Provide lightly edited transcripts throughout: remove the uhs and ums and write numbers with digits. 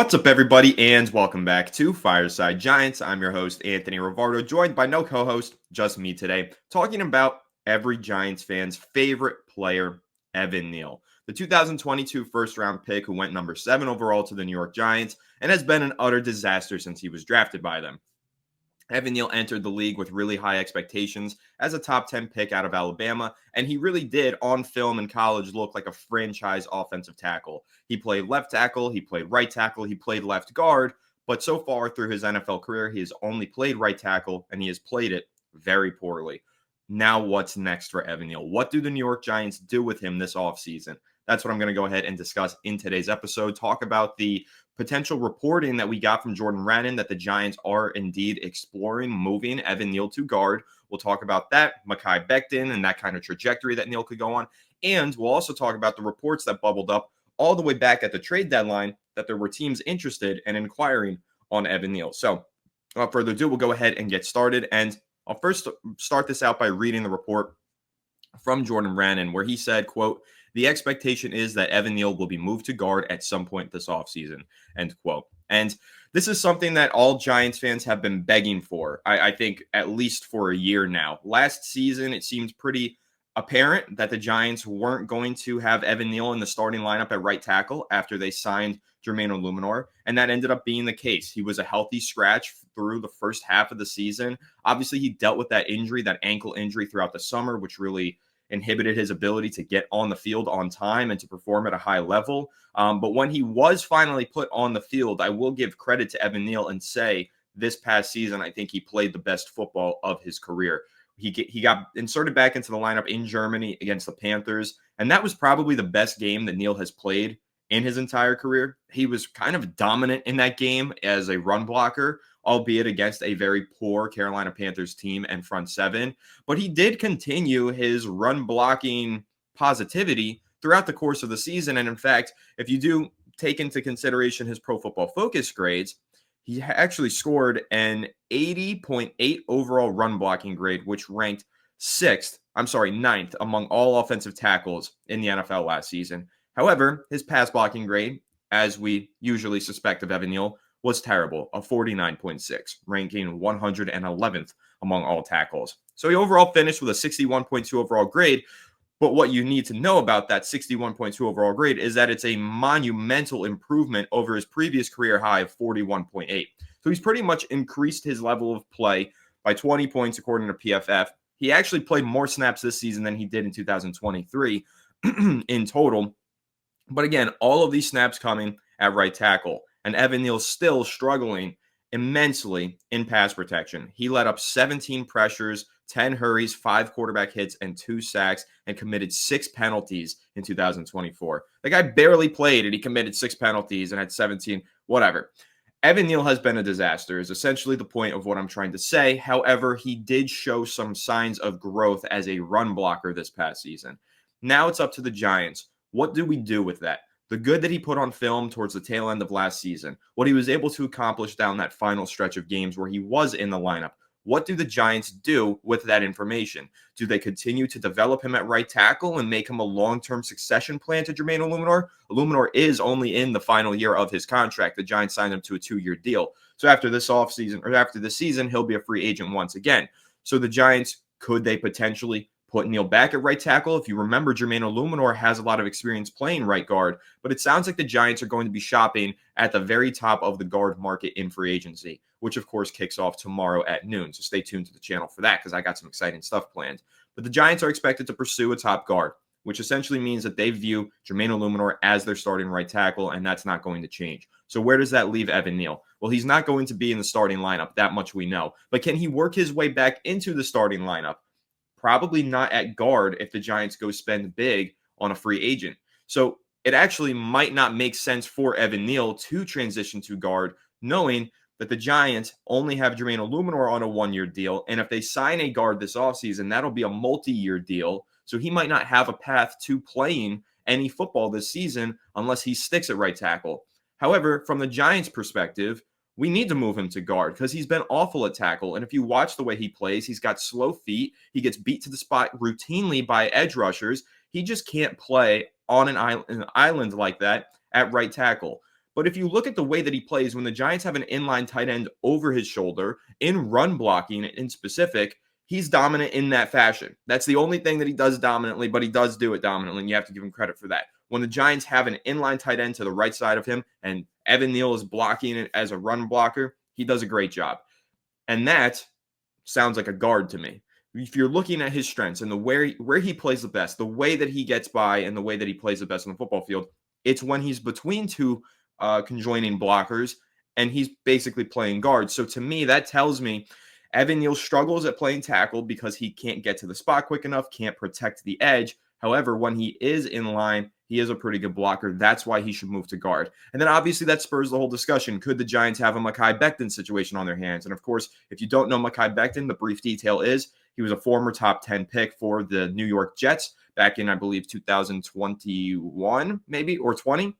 What's up, everybody, and welcome back to Fireside Giants. I'm your host, Anthony Rivardo, joined by no co-host, just me today, talking about every Giants fan's favorite player, Evan Neal, the 2022 first-round pick who went number 7 overall to the New York Giants and has been an utter disaster since he was drafted by them. Evan Neal entered the league with really high expectations as a top 10 pick out of Alabama, and he really did, on film in college, look like a franchise offensive tackle. He played left tackle, he played right tackle, he played left guard, but so far through his NFL career, he has only played right tackle, and he has played it very poorly. Now what's next for Evan Neal? What do the New York Giants do with him this offseason? That's what I'm going to go ahead and discuss in today's episode. Talk about the potential reporting that we got from Jordan Rannon that the Giants are indeed exploring moving Evan Neal to guard. We'll talk about that, Mekhi Becton, and that kind of trajectory that Neal could go on. And we'll also talk about the reports that bubbled up all the way back at the trade deadline that there were teams interested and inquiring on Evan Neal. So without further ado, we'll go ahead and get started. And I'll first start this out by reading the report from Jordan Rannon, where he said, quote, "The expectation is that Evan Neal will be moved to guard at some point this offseason," end quote. And this is something that all Giants fans have been begging for, I think, at least for a year now. Last season, it seemed pretty apparent that the Giants weren't going to have Evan Neal in the starting lineup at right tackle after they signed Jermaine Oluminor, and that ended up being the case. He was a healthy scratch through the first half of the season. Obviously, he dealt with that injury, that ankle injury throughout the summer, which really inhibited his ability to get on the field on time and to perform at a high level. But when he was finally put on the field, I will give credit to Evan Neal and say this past season, I think he played the best football of his career. He got inserted back into the lineup in Germany against the Panthers, and that was probably the best game that Neal has played in his entire career. He was kind of dominant in that game as a run blocker, albeit against a very poor Carolina Panthers team and front seven. But he did continue his run blocking positivity throughout the course of the season. And in fact, if you do take into consideration his Pro Football Focus grades, he actually scored an 80.8 overall run blocking grade, which ranked ninth among all offensive tackles in the NFL last season. However, his pass blocking grade, as we usually suspect of Evan Neal, was terrible, a 49.6, ranking 111th among all tackles. So he overall finished with a 61.2 overall grade. But what you need to know about that 61.2 overall grade is that it's a monumental improvement over his previous career high of 41.8. So he's pretty much increased his level of play by 20 points according to PFF. He actually played more snaps this season than he did in 2023 in total. But again, all of these snaps coming at right tackle. And Evan Neal's still struggling immensely in pass protection. He let up 17 pressures, 10 hurries, 5 quarterback hits, and 2 sacks, and committed 6 penalties in 2024. The guy barely played, and he committed 6 penalties and had 17, whatever. Evan Neal has been a disaster, is essentially the point of what I'm trying to say. However, he did show some signs of growth as a run blocker this past season. Now it's up to the Giants. What do we do with that? The good that he put on film towards the tail end of last season, what he was able to accomplish down that final stretch of games where he was in the lineup. What do the Giants do with that information? Do they continue to develop him at right tackle and make him a long-term succession plan to Jermaine Oluminor? Oluminor is only in the final year of his contract. The Giants signed him to a 2-year deal. So after this offseason, or after this season, he'll be a free agent once again. So the Giants, could they potentially put Neal back at right tackle? If you remember, Jermaine Oluminor has a lot of experience playing right guard, but it sounds like the Giants are going to be shopping at the very top of the guard market in free agency, which of course kicks off tomorrow at noon. So stay tuned to the channel for that because I got some exciting stuff planned. But the Giants are expected to pursue a top guard, which essentially means that they view Jermaine Oluminor as their starting right tackle, and that's not going to change. So where does that leave Evan Neal? Well, he's not going to be in the starting lineup, that much we know. But can he work his way back into the starting lineup? Probably not at guard if the Giants go spend big on a free agent. So it actually might not make sense for Evan Neal to transition to guard, knowing that the Giants only have Jermaine Oluminor on a 1-year deal. And if they sign a guard this offseason, that'll be a multi-year deal. So he might not have a path to playing any football this season unless he sticks at right tackle. However, from the Giants' perspective, we need to move him to guard because he's been awful at tackle. And if you watch the way he plays, he's got slow feet. He gets beat to the spot routinely by edge rushers. He just can't play on an island like that at right tackle. But if you look at the way that he plays, when the Giants have an inline tight end over his shoulder, in run blocking in specific, he's dominant in that fashion. That's the only thing that he does dominantly, but he does do it dominantly, and you have to give him credit for that. When the Giants have an inline tight end to the right side of him and Evan Neal is blocking it as a run blocker, he does a great job. And that sounds like a guard to me. If you're looking at his strengths and where he plays the best, the way that he gets by and the way that he plays the best on the football field, it's when he's between two conjoining blockers and he's basically playing guard. So to me, that tells me Evan Neal struggles at playing tackle because he can't get to the spot quick enough, can't protect the edge. However, when he is in line, he is a pretty good blocker. That's why he should move to guard. And then obviously that spurs the whole discussion. Could the Giants have a Mekhi Becton situation on their hands? And of course, if you don't know Mekhi Becton, the brief detail is he was a former top 10 pick for the New York Jets back in, I believe, 2021, maybe, or 20.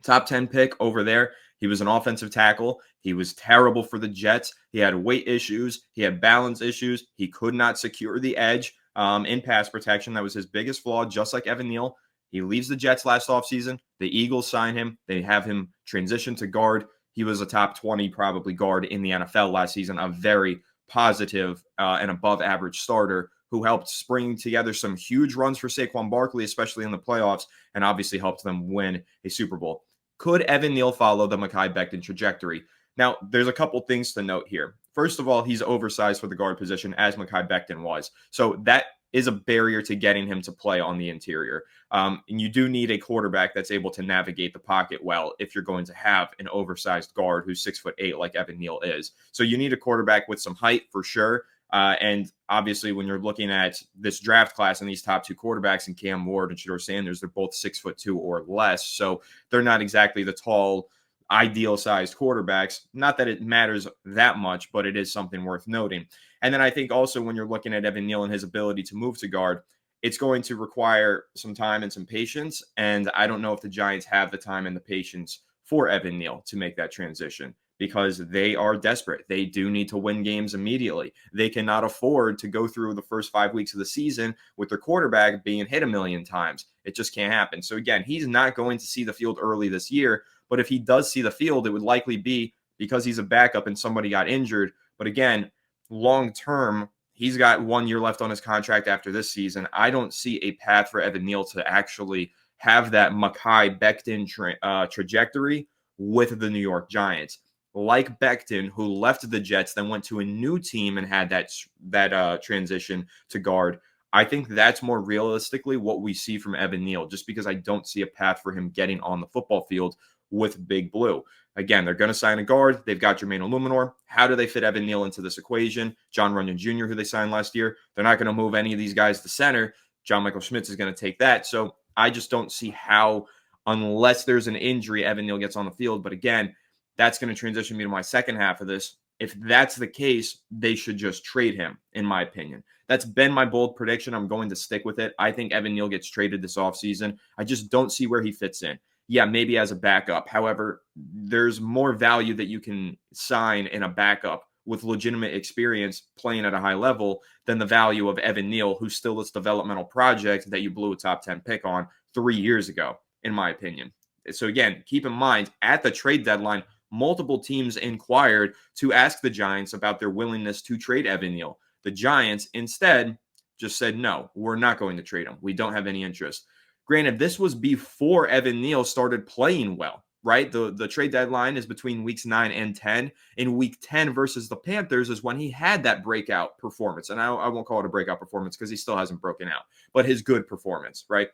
Top 10 pick over there. He was an offensive tackle. He was terrible for the Jets. He had weight issues. He had balance issues. He could not secure the edge in pass protection. That was his biggest flaw, just like Evan Neal. He leaves the Jets last offseason. The Eagles sign him. They have him transition to guard. He was a top 20 probably guard in the NFL last season, a very positive and above average starter who helped spring together some huge runs for Saquon Barkley, especially in the playoffs, and obviously helped them win a Super Bowl. Could Evan Neal follow the Mekhi Becton trajectory? Now, there's a couple things to note here. First of all, he's oversized for the guard position, as Mekhi Becton was. So that is a barrier to getting him to play on the interior. And you do need a quarterback that's able to navigate the pocket well if you're going to have an oversized guard who's 6'8" like Evan Neal is. So you need a quarterback with some height for sure. And obviously, when you're looking at this draft class and these top two quarterbacks in Cam Ward and Shedeur Sanders, they're both 6'2" or less. So they're not exactly the tall, ideal sized quarterbacks. Not that it matters that much, but it is something worth noting. And then I think also when you're looking at Evan Neal and his ability to move to guard, it's going to require some time and some patience. And I don't know if the Giants have the time and the patience for Evan Neal to make that transition, because they are desperate. They do need to win games immediately. They cannot afford to go through the first 5 weeks of the season with their quarterback being hit a million times. It just can't happen. So again, he's not going to see the field early this year, but if he does see the field, it would likely be because he's a backup and somebody got injured. But again, long term, he's got 1 year left on his contract after this season. I don't see a path for Evan Neal to actually have that Mekhi Becton trajectory with the New York Giants. Like Becton, who left the Jets, then went to a new team and had that transition to guard. I think that's more realistically what we see from Evan Neal, just because I don't see a path for him getting on the football field with Big Blue. Again, they're going to sign a guard. They've got Jermaine Illuminor. How do they fit Evan Neal into this equation? John Runyon Jr., who they signed last year, they're not going to move any of these guys to center. John Michael Schmitz is going to take that. So I just don't see how, unless there's an injury, Evan Neal gets on the field. But again, that's going to transition me to my second half of this. If that's the case, they should just trade him, in my opinion. That's been my bold prediction. I'm going to stick with it. I think Evan Neal gets traded this offseason. I just don't see where he fits in. Yeah, maybe as a backup. However, there's more value that you can sign in a backup with legitimate experience playing at a high level than the value of Evan Neal, who's still this developmental project that you blew a top 10 pick on 3 years ago, in my opinion. So again, keep in mind, at the trade deadline, multiple teams inquired to ask the Giants about their willingness to trade Evan Neal. The Giants instead just said, no, we're not going to trade him. We don't have any interest. Granted, this was before Evan Neal started playing well, right? The trade deadline is between weeks 9 and 10. In week 10 versus the Panthers is when he had that breakout performance. And I won't call it a breakout performance because he still hasn't broken out, but his good performance, right?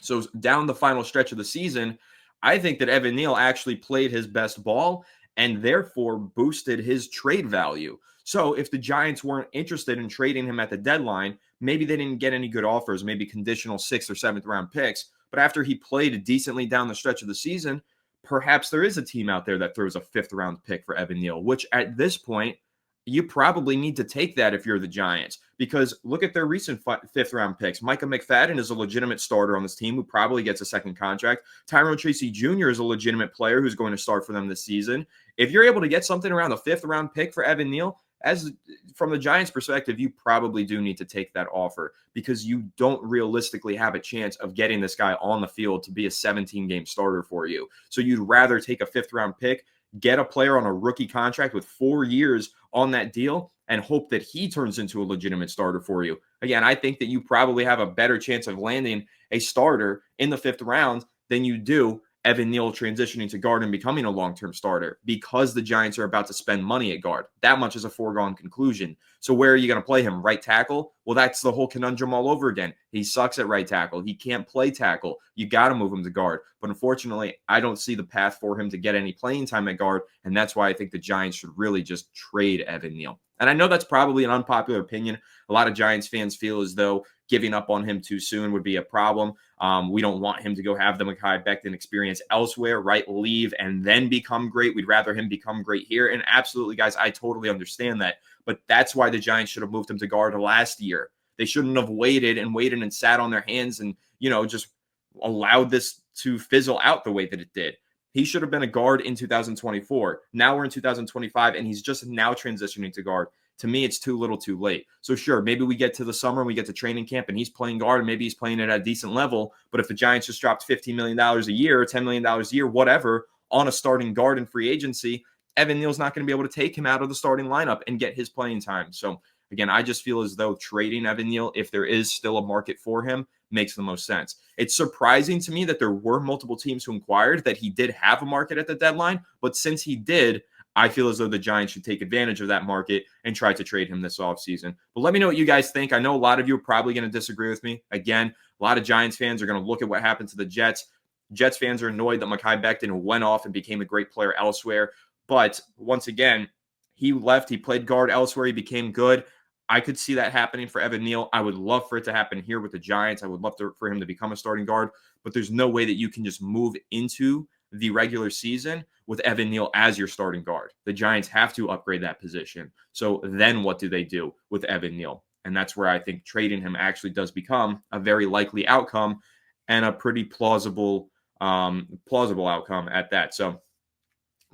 So down the final stretch of the season, I think that Evan Neal actually played his best ball and therefore boosted his trade value. So if the Giants weren't interested in trading him at the deadline, maybe they didn't get any good offers, maybe conditional 6th or 7th round picks. But after he played decently down the stretch of the season, perhaps there is a team out there that throws a 5th round pick for Evan Neal, which at this point, you probably need to take that if you're the Giants, because look at their recent 5th round picks. Micah McFadden is a legitimate starter on this team who probably gets a second contract. Tyrone Tracy Jr. is a legitimate player who's going to start for them this season. If you're able to get something around the 5th round pick for Evan Neal, as from the Giants' perspective, you probably do need to take that offer because you don't realistically have a chance of getting this guy on the field to be a 17-game starter for you. So you'd rather take a 5th-round pick, get a player on a rookie contract with 4 years on that deal, and hope that he turns into a legitimate starter for you. Again, I think that you probably have a better chance of landing a starter in the 5th round than you do Evan Neal transitioning to guard and becoming a long-term starter because the Giants are about to spend money at guard. That much is a foregone conclusion. So where are you going to play him? Right tackle? Well, that's the whole conundrum all over again. He sucks at right tackle. He can't play tackle. You got to move him to guard. But unfortunately, I don't see the path for him to get any playing time at guard, and that's why I think the Giants should really just trade Evan Neal. And I know that's probably an unpopular opinion. A lot of Giants fans feel as though giving up on him too soon would be a problem. We don't want him to go have the Mekhi Becton experience elsewhere, right? Leave and then become great. We'd rather him become great here. And absolutely, guys, I totally understand that. But that's why the Giants should have moved him to guard last year. They shouldn't have waited and sat on their hands and, just allowed this to fizzle out the way that it did. He should have been a guard in 2024. Now we're in 2025, and he's just now transitioning to guard. To me, it's too little too late. So sure, maybe we get to the summer and we get to training camp and he's playing guard and maybe he's playing it at a decent level. But if the Giants just dropped $15 million a year or $10 million a year, whatever, on a starting guard in free agency, Evan Neal's not going to be able to take him out of the starting lineup and get his playing time. So again, I just feel as though trading Evan Neal, if there is still a market for him, makes the most sense. It's surprising to me that there were multiple teams who inquired that he did have a market at the deadline. But since he did, I feel as though the Giants should take advantage of that market and try to trade him this offseason. But let me know what you guys think. I know a lot of you are probably going to disagree with me. Again, a lot of Giants fans are going to look at what happened to the Jets. Jets fans are annoyed that Mekhi Becton went off and became a great player elsewhere. But once again, he left. He played guard elsewhere. He became good. I could see that happening for Evan Neal. I would love for it to happen here with the Giants. I would love for him to become a starting guard. But there's no way that you can just move into the regular season with Evan Neal as your starting guard. The Giants have to upgrade that position. So then what do they do with Evan Neal? And that's where I think trading him actually does become a very likely outcome and a pretty plausible outcome at that. So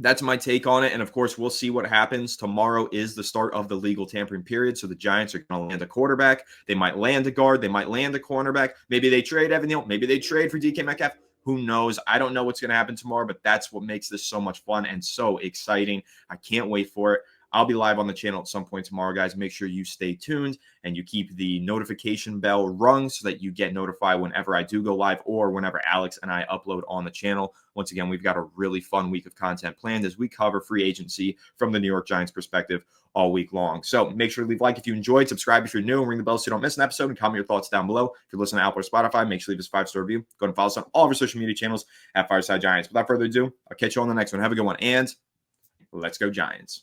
that's my take on it. And of course, we'll see what happens. Tomorrow is the start of the legal tampering period. So the Giants are going to land a quarterback. They might land a guard. They might land a cornerback. Maybe they trade Evan Neal. Maybe they trade for DK Metcalf. Who knows? I don't know what's going to happen tomorrow, but that's what makes this so much fun and so exciting. I can't wait for it. I'll be live on the channel at some point tomorrow, guys. Make sure you stay tuned and you keep the notification bell rung so that you get notified whenever I do go live or whenever Alex and I upload on the channel. Once again, we've got a really fun week of content planned as we cover free agency from the New York Giants perspective all week long. So make sure to leave a like if you enjoyed, subscribe if you're new, and ring the bell so you don't miss an episode, and comment your thoughts down below. If you're listening to Apple or Spotify, make sure to leave us a 5-star review. Go ahead and follow us on all of our social media channels at Fireside Giants. Without further ado, I'll catch you on the next one. Have a good one, and let's go Giants.